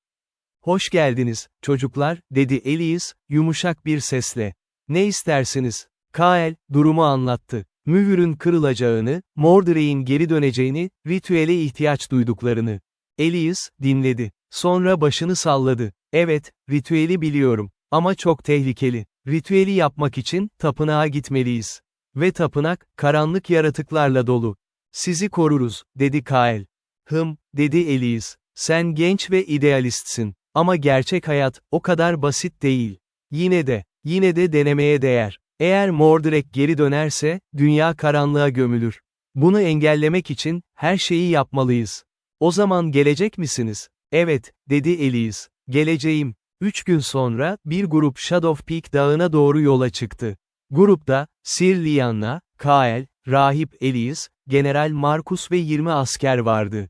Hoş geldiniz, çocuklar, dedi Elias, yumuşak bir sesle. Ne istersiniz? Kael, durumu anlattı. Mühürün kırılacağını, Mordred'in geri döneceğini, ritüele ihtiyaç duyduklarını. Elias, dinledi. Sonra başını salladı. Evet, ritüeli biliyorum. Ama çok tehlikeli. Ritüeli yapmak için, tapınağa gitmeliyiz. Ve tapınak, karanlık yaratıklarla dolu. Sizi koruruz, dedi Kael. Dedi Elias. Sen genç ve idealistsin. Ama gerçek hayat, o kadar basit değil. Yine de denemeye değer. Eğer Mordred geri dönerse, dünya karanlığa gömülür. Bunu engellemek için, her şeyi yapmalıyız. O zaman gelecek misiniz? Evet, dedi Elias. Geleceğim. 3 gün sonra, bir grup Shadow Peak dağına doğru yola çıktı. Grupta, Sir Lyanna, Kael, Rahip Elias, General Markus ve 20 asker vardı.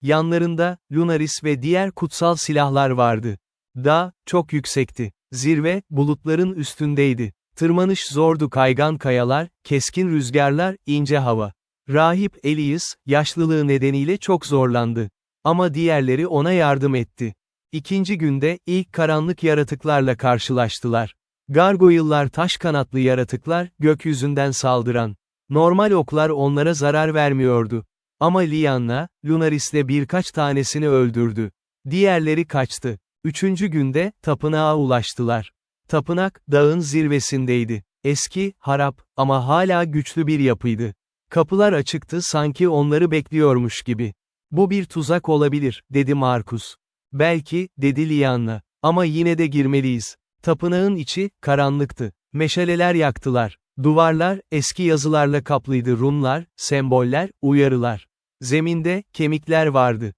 Yanlarında, Lunaris ve diğer kutsal silahlar vardı. Dağ, çok yüksekti. Zirve, bulutların üstündeydi. Tırmanış zordu, kaygan kayalar, keskin rüzgarlar, ince hava. Rahip Elias, yaşlılığı nedeniyle çok zorlandı. Ama diğerleri ona yardım etti. İkinci günde, ilk karanlık yaratıklarla karşılaştılar. Gargoyle'lar taş kanatlı yaratıklar, gökyüzünden saldıran. Normal oklar onlara zarar vermiyordu. Ama Lyanna, Lunaris'le birkaç tanesini öldürdü. Diğerleri kaçtı. Üçüncü günde, tapınağa ulaştılar. Tapınak, dağın zirvesindeydi. Eski, harap, ama hala güçlü bir yapıydı. Kapılar açıktı sanki onları bekliyormuş gibi. Bu bir tuzak olabilir, dedi Markus. Belki, dedi Lyanna. Ama yine de girmeliyiz. Tapınağın içi, karanlıktı. Meşaleler yaktılar. Duvarlar, eski yazılarla kaplıydı, runlar, semboller, uyarılar. Zeminde, kemikler vardı.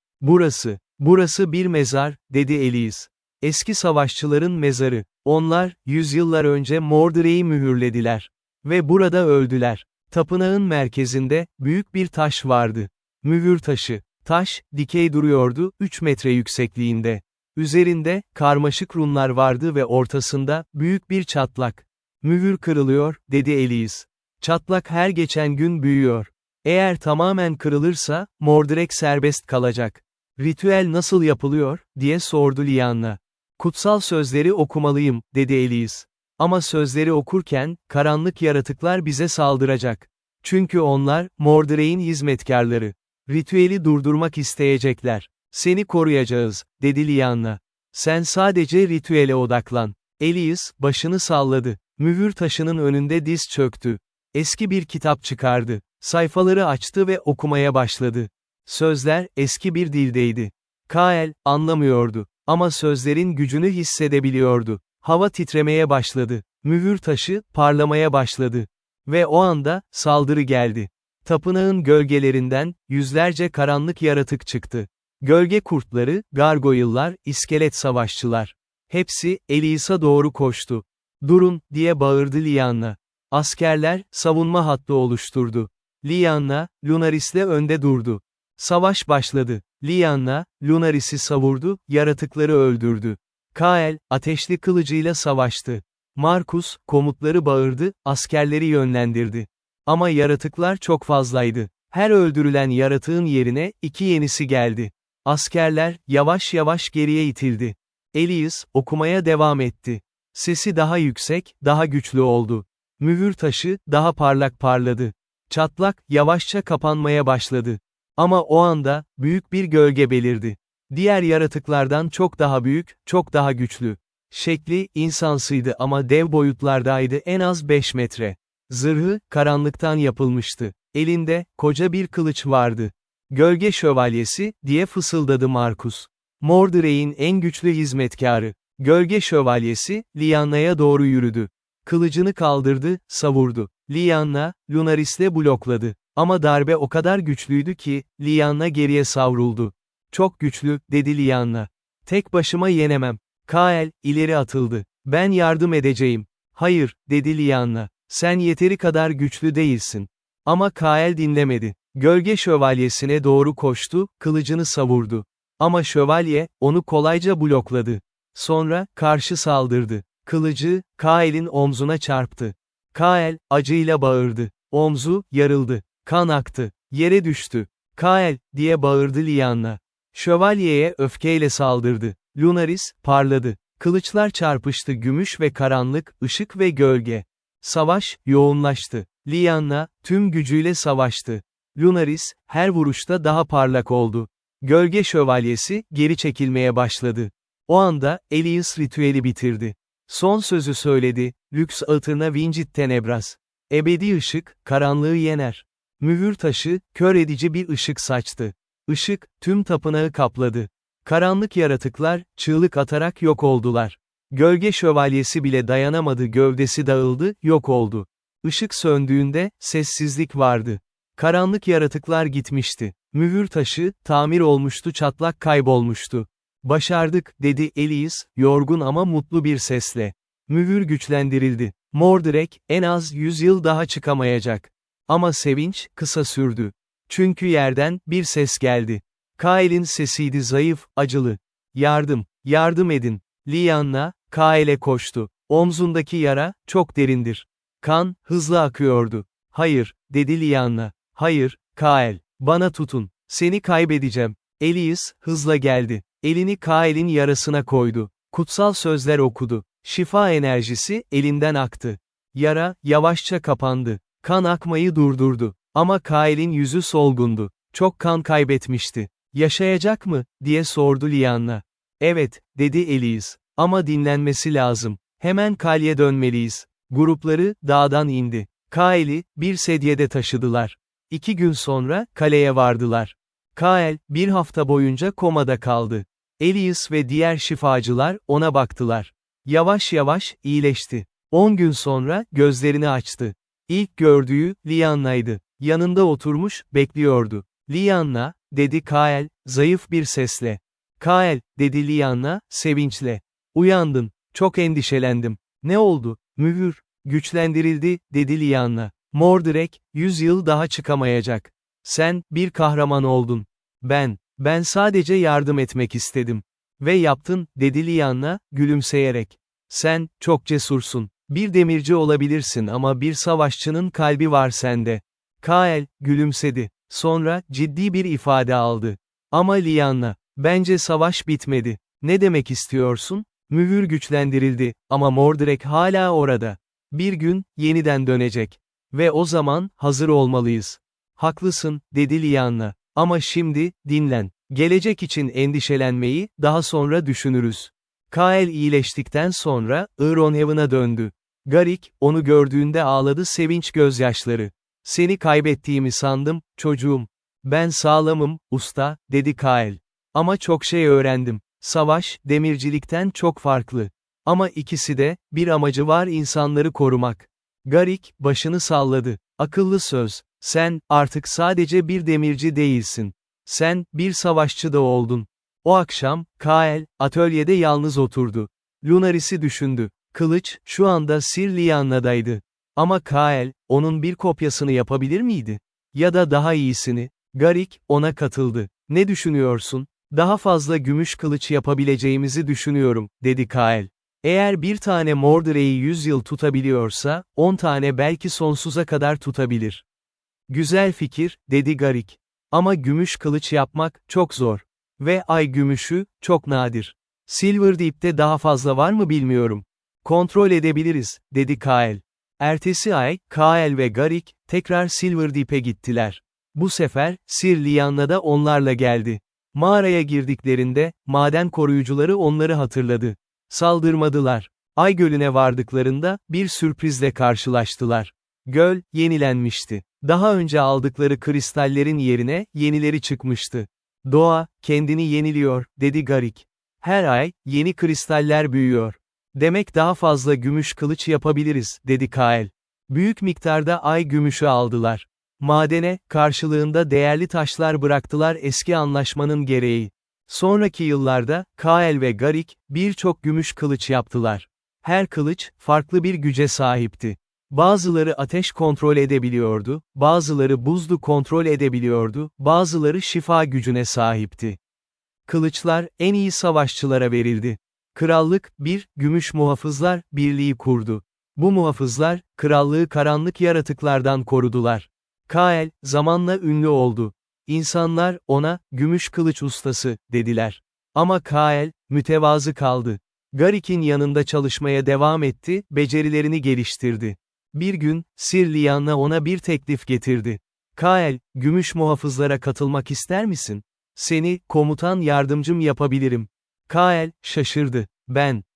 Burası bir mezar, dedi Elias. Eski savaşçıların mezarı. Onlar, yüzyıllar önce Mordred'i mühürlediler. Ve burada öldüler. Tapınağın merkezinde, büyük bir taş vardı. Mühür taşı. Taş, dikey duruyordu, 3 metre yüksekliğinde. Üzerinde, karmaşık runlar vardı ve ortasında, büyük bir çatlak. Mühür kırılıyor, dedi Elias. Çatlak her geçen gün büyüyor. Eğer tamamen kırılırsa, Mordred serbest kalacak. Ritüel nasıl yapılıyor, diye sordu Lyanna. Kutsal sözleri okumalıyım, dedi Elias. Ama sözleri okurken, karanlık yaratıklar bize saldıracak. Çünkü onlar, Mordred'in hizmetkarları. Ritüeli durdurmak isteyecekler. Seni koruyacağız, dedi Lyanna. Sen sadece ritüele odaklan. Elias, başını salladı. Mühür taşının önünde diz çöktü. Eski bir kitap çıkardı. Sayfaları açtı ve okumaya başladı. Sözler, eski bir dildeydi. Kael, anlamıyordu. Ama sözlerin gücünü hissedebiliyordu. Hava titremeye başladı. Mühür taşı, parlamaya başladı. Ve o anda, saldırı geldi. Tapınağın gölgelerinden, yüzlerce karanlık yaratık çıktı. Gölge kurtları, gargoyle'lar, iskelet savaşçılar. Hepsi, Elias'a doğru koştu. "Durun," diye bağırdı Lyanna. Askerler, savunma hattı oluşturdu. Lyanna, Lunaris'le önde durdu. Savaş başladı. Lyanna, Lunaris'i savurdu, yaratıkları öldürdü. Kael, ateşli kılıcıyla savaştı. Markus, komutları bağırdı, askerleri yönlendirdi. Ama yaratıklar çok fazlaydı. Her öldürülen yaratığın yerine, 2 yenisi geldi. Askerler, yavaş yavaş geriye itildi. Elias, okumaya devam etti. Sesi daha yüksek, daha güçlü oldu. Mühür taşı, daha parlak parladı. Çatlak, yavaşça kapanmaya başladı. Ama o anda, büyük bir gölge belirdi. Diğer yaratıklardan çok daha büyük, çok daha güçlü. Şekli, insansıydı ama dev boyutlardaydı, en az 5 metre. Zırhı, karanlıktan yapılmıştı. Elinde, koca bir kılıç vardı. "Gölge Şövalyesi," diye fısıldadı Markus. Mordrek'in en güçlü hizmetkarı. Gölge Şövalyesi, Lyanna'ya doğru yürüdü. Kılıcını kaldırdı, savurdu. Lyanna, Lunaris'le blokladı. Ama darbe o kadar güçlüydü ki, Lyanna geriye savruldu. "Çok güçlü," dedi Lyanna. "Tek başıma yenemem." Kael, ileri atıldı. "Ben yardım edeceğim." "Hayır," dedi Lyanna. "Sen yeteri kadar güçlü değilsin." Ama Kael dinlemedi. Gölge Şövalyesi'ne doğru koştu, kılıcını savurdu. Ama şövalye, onu kolayca blokladı. Sonra, karşı saldırdı. Kılıcı, Kael'in omzuna çarptı. Kael, acıyla bağırdı. Omzu, yarıldı. Kan aktı. Yere düştü. "Kael," diye bağırdı Lyanna. Şövalyeye öfkeyle saldırdı. Lunaris, parladı. Kılıçlar çarpıştı, gümüş ve karanlık, ışık ve gölge. Savaş, yoğunlaştı. Lyanna, tüm gücüyle savaştı. Lunaris, her vuruşta daha parlak oldu. Gölge Şövalyesi, geri çekilmeye başladı. O anda, Elias ritüeli bitirdi. Son sözü söyledi, "Lux aeterna vincit tenebras." Ebedi ışık, karanlığı yener. Mühür taşı, kör edici bir ışık saçtı. Işık, tüm tapınağı kapladı. Karanlık yaratıklar, çığlık atarak yok oldular. Gölge Şövalyesi bile dayanamadı, gövdesi dağıldı, yok oldu. Işık söndüğünde, sessizlik vardı. Karanlık yaratıklar gitmişti. Mühür taşı, tamir olmuştu, çatlak kaybolmuştu. "Başardık," dedi Elias, yorgun ama mutlu bir sesle. Mühür güçlendirildi. Mordrek, en az 100 yıl daha çıkamayacak. Ama sevinç, kısa sürdü. Çünkü yerden, bir ses geldi. Kael'in sesiydi, zayıf, acılı. "Yardım, yardım edin." Lyanna, Kael'e koştu. Omzundaki yara, çok derindir. Kan, hızlı akıyordu. "Hayır," dedi Lyanna. "Hayır, Kael, bana tutun. Seni kaybedeceğim." Elias, hızla geldi. Elini Kael'in yarasına koydu. Kutsal sözler okudu. Şifa enerjisi, elinden aktı. Yara, yavaşça kapandı. Kan akmayı durdurdu. Ama Kael'in yüzü solgundu. Çok kan kaybetmişti. "Yaşayacak mı?" diye sordu Lyanna. "Evet," dedi Elias. "Ama dinlenmesi lazım. Hemen kaleye dönmeliyiz." Grupları, dağdan indi. Kael'i, bir sedyede taşıdılar. 2 gün sonra, kaleye vardılar. Kael, 1 hafta boyunca komada kaldı. Elias ve diğer şifacılar, ona baktılar. Yavaş yavaş, iyileşti. 10 gün sonra, gözlerini açtı. İlk gördüğü, Lyanna'ydı. Yanında oturmuş, bekliyordu. "Lyanna," dedi Kael, zayıf bir sesle. "Kael," dedi Lyanna, sevinçle. "Uyandın. Çok endişelendim. Ne oldu?" "Mühür güçlendirildi," dedi Lyanna. "Mordrek, 100 yıl daha çıkamayacak. Sen, bir kahraman oldun. Ben sadece yardım etmek istedim." "Ve yaptın," dedi Lyanna, gülümseyerek. "Sen, çok cesursun. Bir demirci olabilirsin ama bir savaşçının kalbi var sende." Kael, gülümsedi. Sonra, ciddi bir ifade aldı. "Ama Lyanna, bence savaş bitmedi. Ne demek istiyorsun?" "Mühür güçlendirildi, ama Mordrek hala orada. Bir gün, yeniden dönecek. Ve o zaman, hazır olmalıyız." "Haklısın," dedi Lyanna. "Ama şimdi, dinlen. Gelecek için endişelenmeyi, daha sonra düşünürüz." Kael iyileştikten sonra, Ironheaven'a döndü. Garrick, onu gördüğünde ağladı, sevinç gözyaşları. "Seni kaybettiğimi sandım, çocuğum." "Ben sağlamım, usta," dedi Kael. "Ama çok şey öğrendim. Savaş, demircilikten çok farklı." Ama ikisi de, bir amacı var, insanları korumak. Garik, başını salladı. Akıllı söz. Sen, artık sadece bir demirci değilsin. Sen, bir savaşçı da oldun. O akşam, Kael, atölyede yalnız oturdu. Lunaris'i düşündü. Kılıç, şu anda Sir Lianna'daydı. Ama Kael, onun bir kopyasını yapabilir miydi? Ya da daha iyisini? Garik, ona katıldı. Ne düşünüyorsun? Daha fazla gümüş kılıç yapabileceğimizi düşünüyorum, dedi Kael. Eğer bir tane Mordre'yi 100 yıl tutabiliyorsa, 10 tane belki sonsuza kadar tutabilir. Güzel fikir, dedi Garik. Ama gümüş kılıç yapmak, çok zor. Ve ay gümüşü, çok nadir. Silverdeep'te daha fazla var mı bilmiyorum. Kontrol edebiliriz, dedi Kael. Ertesi ay, Kael ve Garik, tekrar Silverdeep'e gittiler. Bu sefer, Sir Lianna da onlarla geldi. Mağaraya girdiklerinde, maden koruyucuları onları hatırladı. Saldırmadılar. Ay Gölü'ne vardıklarında, bir sürprizle karşılaştılar. Göl, yenilenmişti. Daha önce aldıkları kristallerin yerine, yenileri çıkmıştı. Doğa, kendini yeniliyor, dedi Garik. Her ay, yeni kristaller büyüyor. Demek daha fazla gümüş kılıç yapabiliriz, dedi Kael. Büyük miktarda ay gümüşü aldılar. Madene, karşılığında değerli taşlar bıraktılar eski anlaşmanın gereği. Sonraki yıllarda, Kael ve Garik, birçok gümüş kılıç yaptılar. Her kılıç, farklı bir güce sahipti. Bazıları ateş kontrol edebiliyordu, bazıları buzlu kontrol edebiliyordu, bazıları şifa gücüne sahipti. Kılıçlar, en iyi savaşçılara verildi. Krallık, bir, Gümüş Muhafızlar, birliği kurdu. Bu muhafızlar, krallığı karanlık yaratıklardan korudular. Kael, zamanla ünlü oldu. İnsanlar, ona, gümüş kılıç ustası, dediler. Ama Kael, mütevazı kaldı. Garik'in yanında çalışmaya devam etti, becerilerini geliştirdi. Bir gün, Sir Lianna ona bir teklif getirdi. Kael, gümüş muhafızlara katılmak ister misin? Seni, komutan yardımcım yapabilirim. Kael, şaşırdı.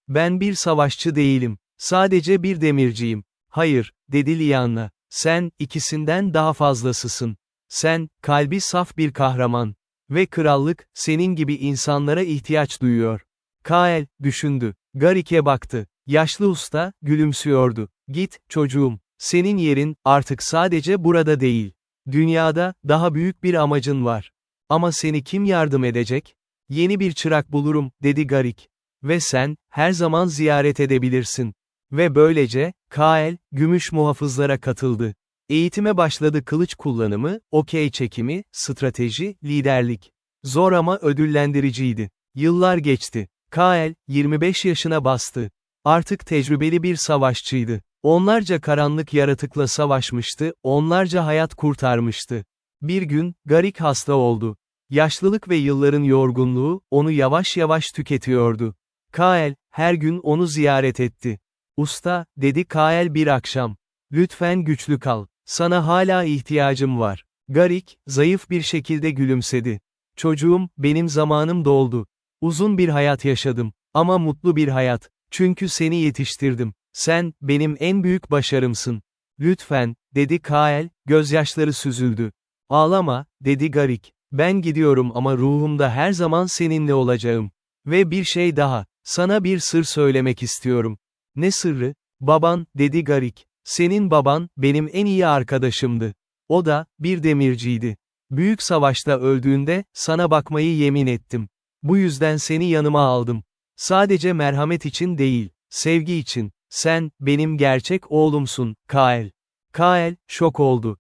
Ben bir savaşçı değilim. Sadece bir demirciyim. Hayır, dedi Lianna. Sen, ikisinden daha fazlasısın. Sen, kalbi saf bir kahraman. Ve krallık, senin gibi insanlara ihtiyaç duyuyor. Kael, düşündü. Garik'e baktı. Yaşlı usta, gülümsüyordu. Git, çocuğum. Senin yerin, artık sadece burada değil. Dünyada, daha büyük bir amacın var. Ama seni kim yardım edecek? Yeni bir çırak bulurum, dedi Garik. Ve sen, her zaman ziyaret edebilirsin. Ve böylece, Kael, gümüş muhafızlara katıldı. Eğitime başladı, kılıç kullanımı, okey çekimi, strateji, liderlik. Zor ama ödüllendiriciydi. Yıllar geçti. Kael, 25 yaşına bastı. Artık tecrübeli bir savaşçıydı. Onlarca karanlık yaratıkla savaşmıştı, onlarca hayat kurtarmıştı. Bir gün, Garik hasta oldu. Yaşlılık ve yılların yorgunluğu, onu yavaş yavaş tüketiyordu. Kael, her gün onu ziyaret etti. Usta, dedi Kael bir akşam. Lütfen güçlü kal. Sana hala ihtiyacım var. Garik, zayıf bir şekilde gülümsedi. Çocuğum, benim zamanım doldu. Uzun bir hayat yaşadım. Ama mutlu bir hayat. Çünkü seni yetiştirdim. Sen, benim en büyük başarımsın. Lütfen, dedi Kael, gözyaşları süzüldü. Ağlama, dedi Garik. Ben gidiyorum ama ruhumda her zaman seninle olacağım. Ve bir şey daha, sana bir sır söylemek istiyorum. Ne sırrı? Baban, dedi Garik. Senin baban, benim en iyi arkadaşımdı. O da, bir demirciydi. Büyük savaşta öldüğünde, sana bakmayı yemin ettim. Bu yüzden seni yanıma aldım. Sadece merhamet için değil, sevgi için. Sen, benim gerçek oğlumsun, Kael. Kael, şok oldu.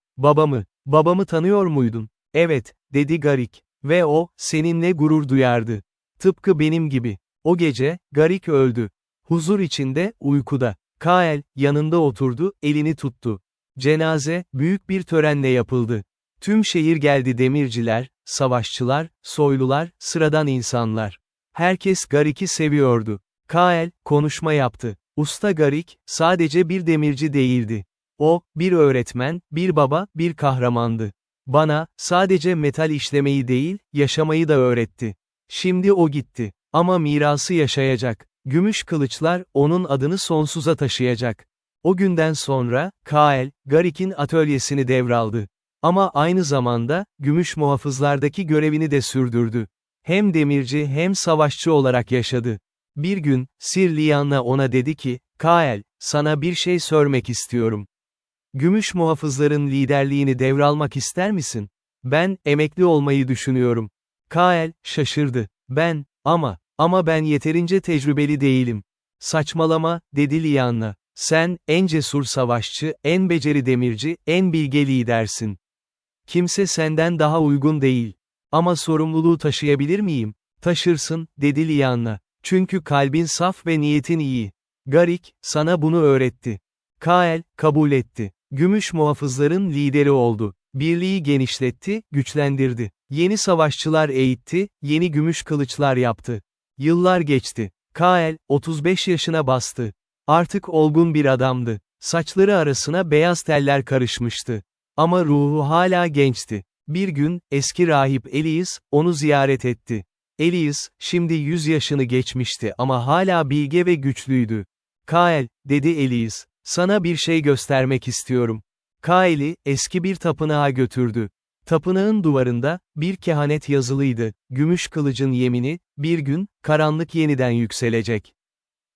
Babamı tanıyor muydun? Evet, dedi Garik. Ve o, seninle gurur duyardı. Tıpkı benim gibi. O gece, Garik öldü. Huzur içinde, uykuda. Kael, yanında oturdu, elini tuttu. Cenaze, büyük bir törenle yapıldı. Tüm şehir geldi, demirciler, savaşçılar, soylular, sıradan insanlar. Herkes Garik'i seviyordu. Kael, konuşma yaptı. Usta Garik, sadece bir demirci değildi. O, bir öğretmen, bir baba, bir kahramandı. Bana, sadece metal işlemeyi değil, yaşamayı da öğretti. Şimdi o gitti. Ama mirası yaşayacak. Gümüş kılıçlar, onun adını sonsuza taşıyacak. O günden sonra, Kael, Garik'in atölyesini devraldı. Ama aynı zamanda, gümüş muhafızlardaki görevini de sürdürdü. Hem demirci hem savaşçı olarak yaşadı. Bir gün, Sir Lyanna ona dedi ki, Kael, sana bir şey sormak istiyorum. Gümüş muhafızların liderliğini devralmak ister misin? Ben, emekli olmayı düşünüyorum. Kael, şaşırdı. Ama ben yeterince tecrübeli değilim. Saçmalama, dedi Lyanna. Sen, en cesur savaşçı, en beceri demirci, en bilge lidersin. Kimse senden daha uygun değil. Ama sorumluluğu taşıyabilir miyim? Taşırsın, dedi Lyanna. Çünkü kalbin saf ve niyetin iyi. Garik, sana bunu öğretti. Kael, kabul etti. Gümüş muhafızların lideri oldu. Birliği genişletti, güçlendirdi. Yeni savaşçılar eğitti, yeni gümüş kılıçlar yaptı. Yıllar geçti. Kael, 35 yaşına bastı. Artık olgun bir adamdı. Saçları arasına beyaz teller karışmıştı. Ama ruhu hala gençti. Bir gün, eski rahip Elias, onu ziyaret etti. Elias, şimdi 100 yaşını geçmişti ama hala bilge ve güçlüydü. Kael, dedi Elias, sana bir şey göstermek istiyorum. Kael'i, eski bir tapınağa götürdü. Tapınağın duvarında, bir kehanet yazılıydı, gümüş kılıcın yemini, bir gün, karanlık yeniden yükselecek.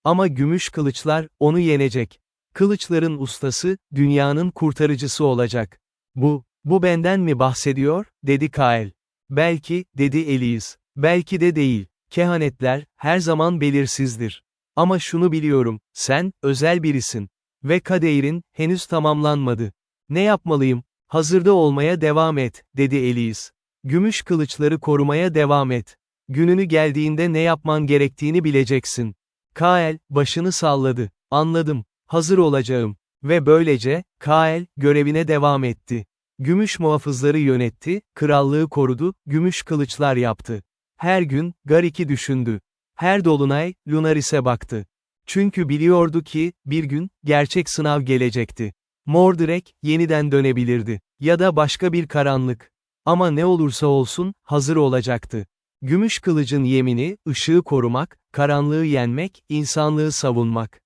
Ama gümüş kılıçlar, onu yenecek. Kılıçların ustası, dünyanın kurtarıcısı olacak. Bu benden mi bahsediyor, dedi Kael. Belki, dedi Elias. Belki de değil. Kehanetler, her zaman belirsizdir. Ama şunu biliyorum, sen, özel birisin. Ve kaderin, henüz tamamlanmadı. Ne yapmalıyım? Hazırda olmaya devam et, dedi Elias. Gümüş kılıçları korumaya devam et. Gününü geldiğinde ne yapman gerektiğini bileceksin. Kael, başını salladı. Anladım. Hazır olacağım. Ve böylece, Kael, görevine devam etti. Gümüş muhafızları yönetti, krallığı korudu, gümüş kılıçlar yaptı. Her gün, Garik'i düşündü. Her dolunay, Lunaris'e baktı. Çünkü biliyordu ki, bir gün, gerçek sınav gelecekti. Mordred, yeniden dönebilirdi. Ya da başka bir karanlık. Ama ne olursa olsun, hazır olacaktı. Gümüş kılıcın yemini, ışığı korumak, karanlığı yenmek, insanlığı savunmak.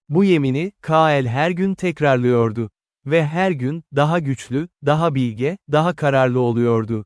Bu yemini, Kael her gün tekrarlıyordu. Ve her gün, daha güçlü, daha bilge, daha kararlı oluyordu.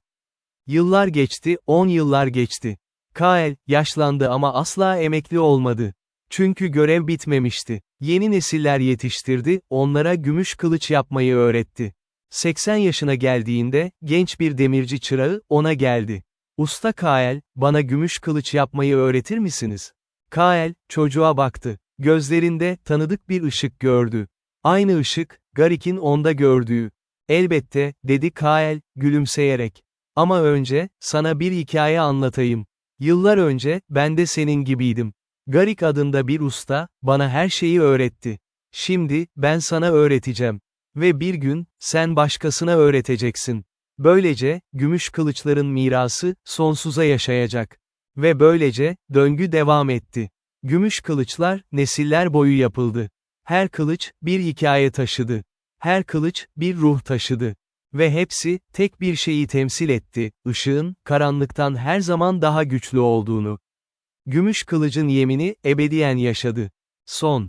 Yıllar geçti, 10 yıllar geçti. Kael, yaşlandı ama asla emekli olmadı. Çünkü görev bitmemişti. Yeni nesiller yetiştirdi, onlara gümüş kılıç yapmayı öğretti. 80 yaşına geldiğinde, genç bir demirci çırağı, ona geldi. Usta Kael, bana gümüş kılıç yapmayı öğretir misiniz? Kael, çocuğa baktı. Gözlerinde, tanıdık bir ışık gördü. Aynı ışık, Garik'in onda gördüğü. Elbette, dedi Kael, gülümseyerek. Ama önce, sana bir hikaye anlatayım. Yıllar önce, ben de senin gibiydim. Garik adında bir usta, bana her şeyi öğretti. Şimdi, ben sana öğreteceğim. Ve bir gün, sen başkasına öğreteceksin. Böylece, gümüş kılıçların mirası, sonsuza yaşayacak. Ve böylece, döngü devam etti. Gümüş kılıçlar, nesiller boyu yapıldı. Her kılıç, bir hikaye taşıdı. Her kılıç, bir ruh taşıdı. Ve hepsi, tek bir şeyi temsil etti, ışığın, karanlıktan her zaman daha güçlü olduğunu. Gümüş kılıcın yemini, ebediyen yaşadı. Son.